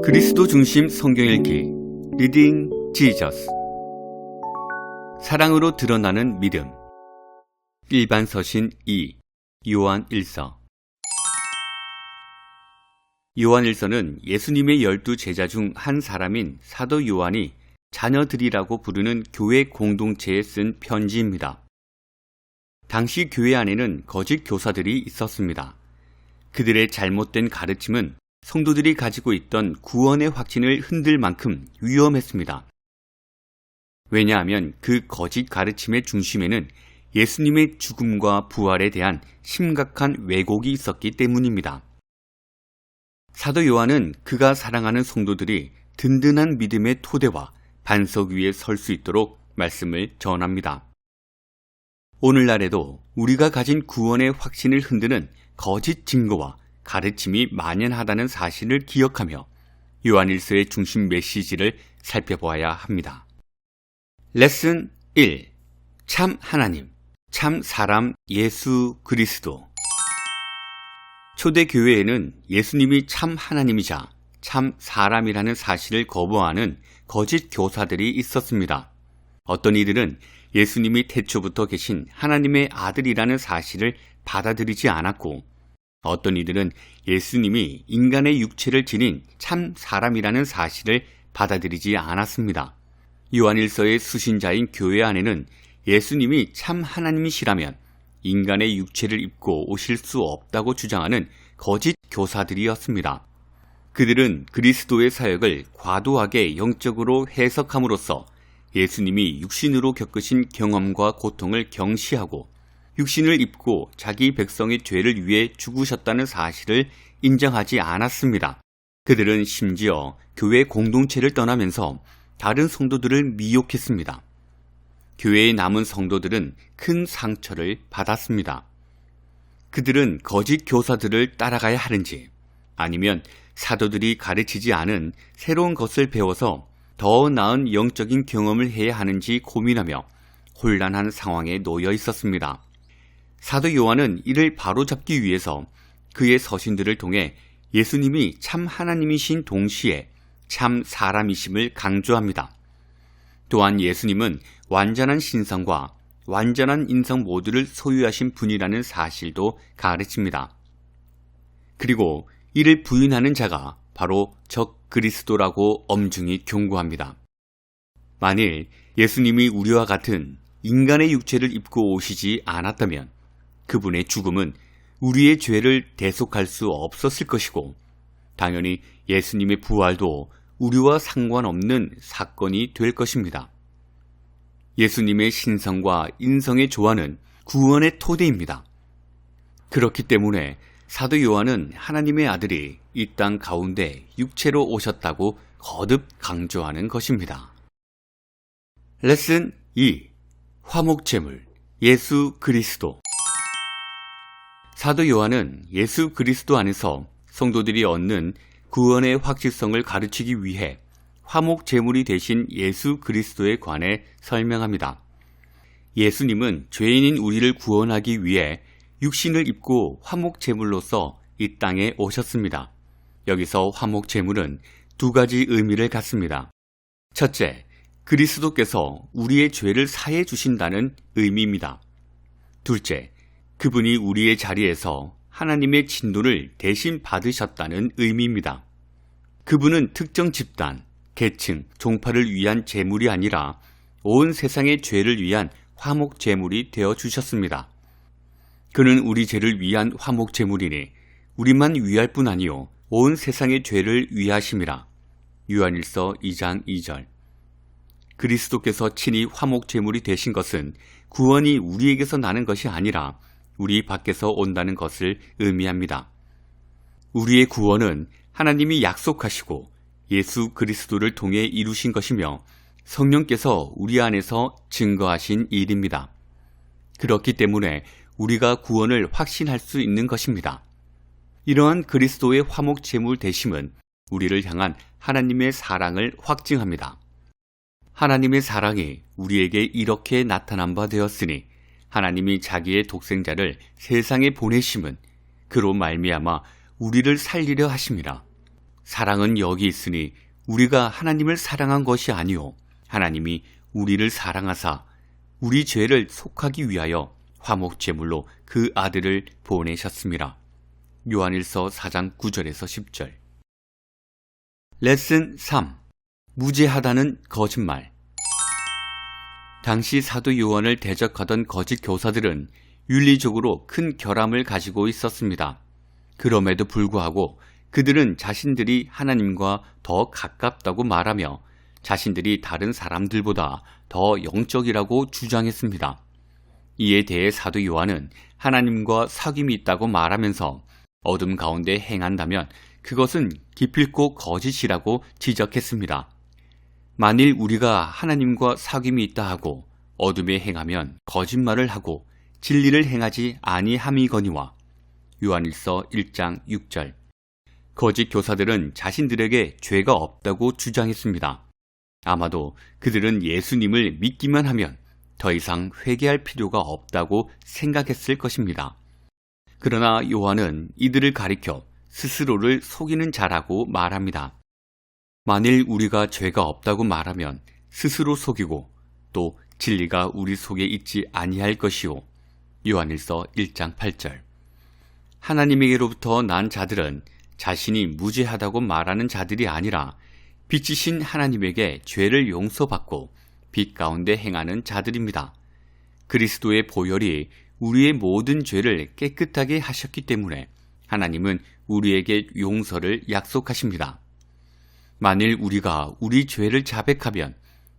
그리스도 중심 성경 읽기 리딩 지저스. 사랑으로 드러나는 믿음. 일반 서신 2 요한 1서. 요한 1서는 예수님의 12 제자 중 한 사람인 사도 요한이 자녀들이라고 부르는 교회 공동체에 쓴 편지입니다. 당시 교회 안에는 거짓 교사들이 있었습니다. 그들의 잘못된 가르침은 성도들이 가지고 있던 구원의 확신을 흔들 만큼 위험했습니다. 왜냐하면 그 거짓 가르침의 중심에는 예수님의 죽음과 부활에 대한 심각한 왜곡이 있었기 때문입니다. 사도 요한은 그가 사랑하는 성도들이 든든한 믿음의 토대와 반석 위에 설 수 있도록 말씀을 전합니다. 오늘날에도 우리가 가진 구원의 확신을 흔드는 거짓 증거와 가르침이 만연하다는 사실을 기억하며 요한일서의 중심 메시지를 살펴보아야 합니다. 레슨 1. 참 하나님, 참 사람 예수 그리스도. 초대교회에는 예수님이 참 하나님이자 참 사람이라는 사실을 거부하는 거짓 교사들이 있었습니다. 어떤 이들은 예수님이 태초부터 계신 하나님의 아들이라는 사실을 받아들이지 않았고, 어떤 이들은 예수님이 인간의 육체를 지닌 참 사람이라는 사실을 받아들이지 않았습니다. 요한일서의 수신자인 교회 안에는 예수님이 참 하나님이시라면 인간의 육체를 입고 오실 수 없다고 주장하는 거짓 교사들이었습니다. 그들은 그리스도의 사역을 과도하게 영적으로 해석함으로써 예수님이 육신으로 겪으신 경험과 고통을 경시하고 육신을 입고 자기 백성의 죄를 위해 죽으셨다는 사실을 인정하지 않았습니다. 그들은 심지어 교회 공동체를 떠나면서 다른 성도들을 미혹했습니다. 교회에 남은 성도들은 큰 상처를 받았습니다. 그들은 거짓 교사들을 따라가야 하는지 아니면 사도들이 가르치지 않은 새로운 것을 배워서 더 나은 영적인 경험을 해야 하는지 고민하며 혼란한 상황에 놓여 있었습니다. 사도 요한은 이를 바로잡기 위해서 그의 서신들을 통해 예수님이 참 하나님이신 동시에 참 사람이심을 강조합니다. 또한 예수님은 완전한 신성과 완전한 인성 모두를 소유하신 분이라는 사실도 가르칩니다. 그리고 이를 부인하는 자가 바로 적 그리스도라고 엄중히 경고합니다. 만일 예수님이 우리와 같은 인간의 육체를 입고 오시지 않았다면 그분의 죽음은 우리의 죄를 대속할 수 없었을 것이고, 당연히 예수님의 부활도 우리와 상관없는 사건이 될 것입니다. 예수님의 신성과 인성의 조화는 구원의 토대입니다. 그렇기 때문에 사도 요한은 하나님의 아들이 이 땅 가운데 육체로 오셨다고 거듭 강조하는 것입니다. 레슨 2. 화목제물 예수 그리스도. 사도 요한은 예수 그리스도 안에서 성도들이 얻는 구원의 확실성을 가르치기 위해 화목제물이 되신 예수 그리스도에 관해 설명합니다. 예수님은 죄인인 우리를 구원하기 위해 육신을 입고 화목제물로서 이 땅에 오셨습니다. 여기서 화목제물은 두 가지 의미를 갖습니다. 첫째, 그리스도께서 우리의 죄를 사해 주신다는 의미입니다. 둘째, 그분이 우리의 자리에서 하나님의 진노를 대신 받으셨다는 의미입니다. 그분은 특정 집단, 계층, 종파를 위한 제물이 아니라 온 세상의 죄를 위한 화목제물이 되어 주셨습니다. 그는 우리 죄를 위한 화목제물이니 우리만 위할 뿐 아니요 온 세상의 죄를 위하심이라. 요한일서 2장 2절. 그리스도께서 친히 화목제물이 되신 것은 구원이 우리에게서 나는 것이 아니라 우리 밖에서 온다는 것을 의미합니다. 우리의 구원은 하나님이 약속하시고 예수 그리스도를 통해 이루신 것이며 성령께서 우리 안에서 증거하신 일입니다. 그렇기 때문에 우리가 구원을 확신할 수 있는 것입니다. 이러한 그리스도의 화목제물 되심은 우리를 향한 하나님의 사랑을 확증합니다. 하나님의 사랑이 우리에게 이렇게 나타난 바 되었으니 하나님이 자기의 독생자를 세상에 보내심은 그로 말미암아 우리를 살리려 하심이라. 사랑은 여기 있으니 우리가 하나님을 사랑한 것이 아니요 하나님이 우리를 사랑하사 우리 죄를 속하기 위하여 화목제물로 그 아들을 보내셨습니다. 요한일서 4장 9절에서 10절. 레슨 3. 무죄하다는 거짓말. 당시 사도 요한을 대적하던 거짓 교사들은 윤리적으로 큰 결함을 가지고 있었습니다. 그럼에도 불구하고 그들은 자신들이 하나님과 더 가깝다고 말하며 자신들이 다른 사람들보다 더 영적이라고 주장했습니다. 이에 대해 사도 요한은 하나님과 사귐이 있다고 말하면서 어둠 가운데 행한다면 그것은 기필코 거짓이라고 지적했습니다. 만일 우리가 하나님과 사귐이 있다 하고 어둠에 행하면 거짓말을 하고 진리를 행하지 아니함이거니와. 요한일서 1장 6절. 거짓 교사들은 자신들에게 죄가 없다고 주장했습니다. 아마도 그들은 예수님을 믿기만 하면 더 이상 회개할 필요가 없다고 생각했을 것입니다. 그러나 요한은 이들을 가리켜 스스로를 속이는 자라고 말합니다. 만일 우리가 죄가 없다고 말하면 스스로 속이고 또 진리가 우리 속에 있지 아니할 것이요. 요한일서 1장 8절. 하나님에게로부터 난 자들은 자신이 무죄하다고 말하는 자들이 아니라 빛이신 하나님에게 죄를 용서받고 빛 가운데 행하는 자들입니다. 그리스도의 보혈이 우리의 모든 죄를 깨끗하게 하셨기 때문에 하나님은 우리에게 용서를 약속하십니다. 만일 우리가 우리 죄를 자백하면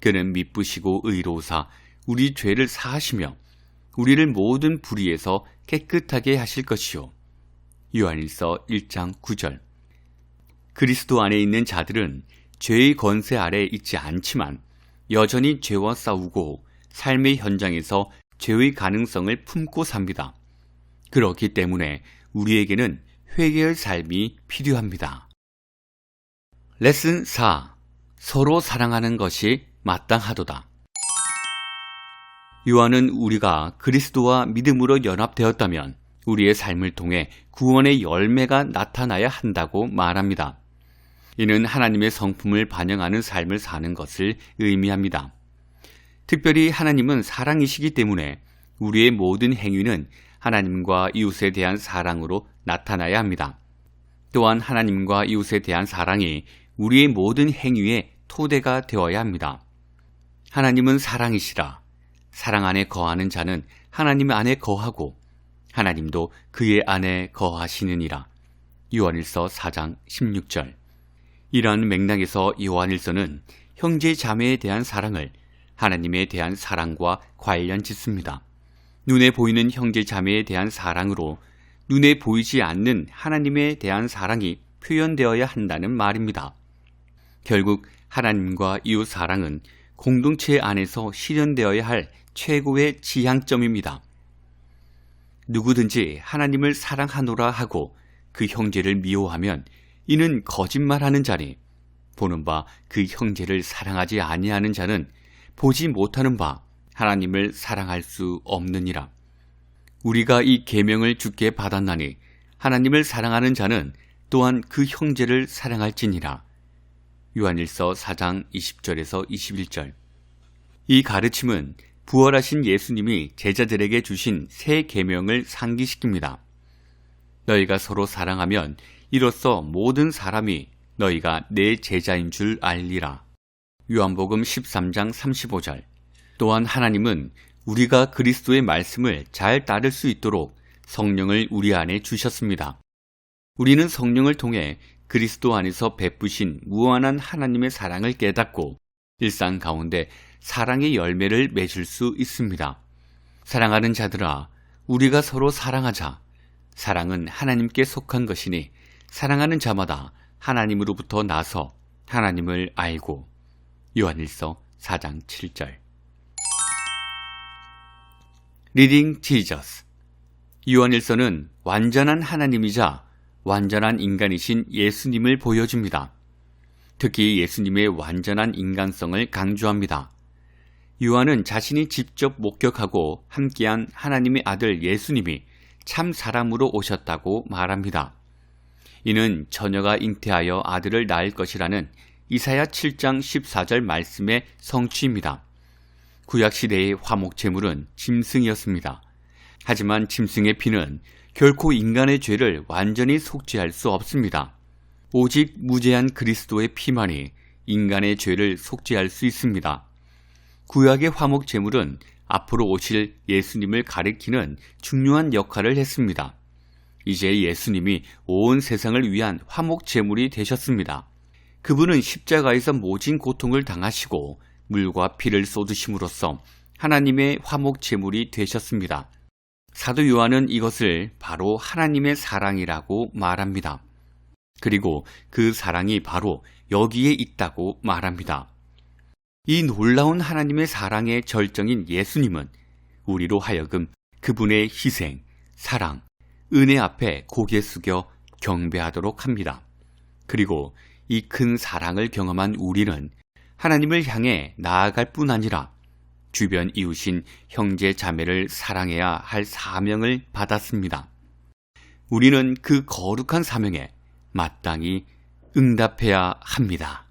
그는 미쁘시고 의로우사 우리 죄를 사하시며 우리를 모든 불의에서 깨끗하게 하실 것이요. 요한일서 1장 9절. 그리스도 안에 있는 자들은 죄의 권세 아래 있지 않지만 여전히 죄와 싸우고 삶의 현장에서 죄의 가능성을 품고 삽니다. 그렇기 때문에 우리에게는 회개의 삶이 필요합니다. 레슨 4. 서로 사랑하는 것이 마땅하도다. 요한은 우리가 그리스도와 믿음으로 연합되었다면 우리의 삶을 통해 구원의 열매가 나타나야 한다고 말합니다. 이는 하나님의 성품을 반영하는 삶을 사는 것을 의미합니다. 특별히 하나님은 사랑이시기 때문에 우리의 모든 행위는 하나님과 이웃에 대한 사랑으로 나타나야 합니다. 또한 하나님과 이웃에 대한 사랑이 우리의 모든 행위의 토대가 되어야 합니다. 하나님은 사랑이시라. 사랑 안에 거하는 자는 하나님 안에 거하고 하나님도 그의 안에 거하시느니라. 요한일서 4장 16절. 이러한 맥락에서 요한일서는 형제 자매에 대한 사랑을 하나님에 대한 사랑과 관련 짓습니다. 눈에 보이는 형제 자매에 대한 사랑으로 눈에 보이지 않는 하나님에 대한 사랑이 표현되어야 한다는 말입니다. 결국 하나님과 이웃 사랑은 공동체 안에서 실현되어야 할 최고의 지향점입니다. 누구든지 하나님을 사랑하노라 하고 그 형제를 미워하면 이는 거짓말하는 자니 보는 바 그 형제를 사랑하지 아니하는 자는 보지 못하는 바 하나님을 사랑할 수 없느니라. 우리가 이 계명을 주께 받았나니 하나님을 사랑하는 자는 또한 그 형제를 사랑할지니라. 요한일서 4장 20절에서 21절. 이 가르침은 부활하신 예수님이 제자들에게 주신 새 계명을 상기시킵니다. 너희가 서로 사랑하면 이로써 모든 사람이 너희가 내 제자인 줄 알리라. 요한복음 13장 35절. 또한 하나님은 우리가 그리스도의 말씀을 잘 따를 수 있도록 성령을 우리 안에 주셨습니다. 우리는 성령을 통해 그리스도 안에서 베푸신 무한한 하나님의 사랑을 깨닫고 일상 가운데 사랑의 열매를 맺을 수 있습니다. 사랑하는 자들아, 우리가 서로 사랑하자. 사랑은 하나님께 속한 것이니 사랑하는 자마다 하나님으로부터 나서 하나님을 알고. 요한일서 4장 7절. 리딩 지저스. 요한일서는 완전한 하나님이자 완전한 인간이신 예수님을 보여줍니다. 특히 예수님의 완전한 인간성을 강조합니다. 요한은 자신이 직접 목격하고 함께한 하나님의 아들 예수님이 참 사람으로 오셨다고 말합니다. 이는 처녀가 잉태하여 아들을 낳을 것이라는 이사야 7장 14절 말씀의 성취입니다. 구약시대의 화목제물은 짐승이었습니다. 하지만 짐승의 피는 결코 인간의 죄를 완전히 속죄할 수 없습니다. 오직 무죄한 그리스도의 피만이 인간의 죄를 속죄할 수 있습니다. 구약의 화목제물은 앞으로 오실 예수님을 가리키는 중요한 역할을 했습니다. 이제 예수님이 온 세상을 위한 화목제물이 되셨습니다. 그분은 십자가에서 모진 고통을 당하시고 물과 피를 쏟으심으로써 하나님의 화목제물이 되셨습니다. 사도 요한은 이것을 바로 하나님의 사랑이라고 말합니다. 그리고 그 사랑이 바로 여기에 있다고 말합니다. 이 놀라운 하나님의 사랑의 절정인 예수님은 우리로 하여금 그분의 희생, 사랑, 은혜 앞에 고개 숙여 경배하도록 합니다. 그리고 이 큰 사랑을 경험한 우리는 하나님을 향해 나아갈 뿐 아니라 주변 이웃인 형제 자매를 사랑해야 할 사명을 받았습니다. 우리는 그 거룩한 사명에 마땅히 응답해야 합니다.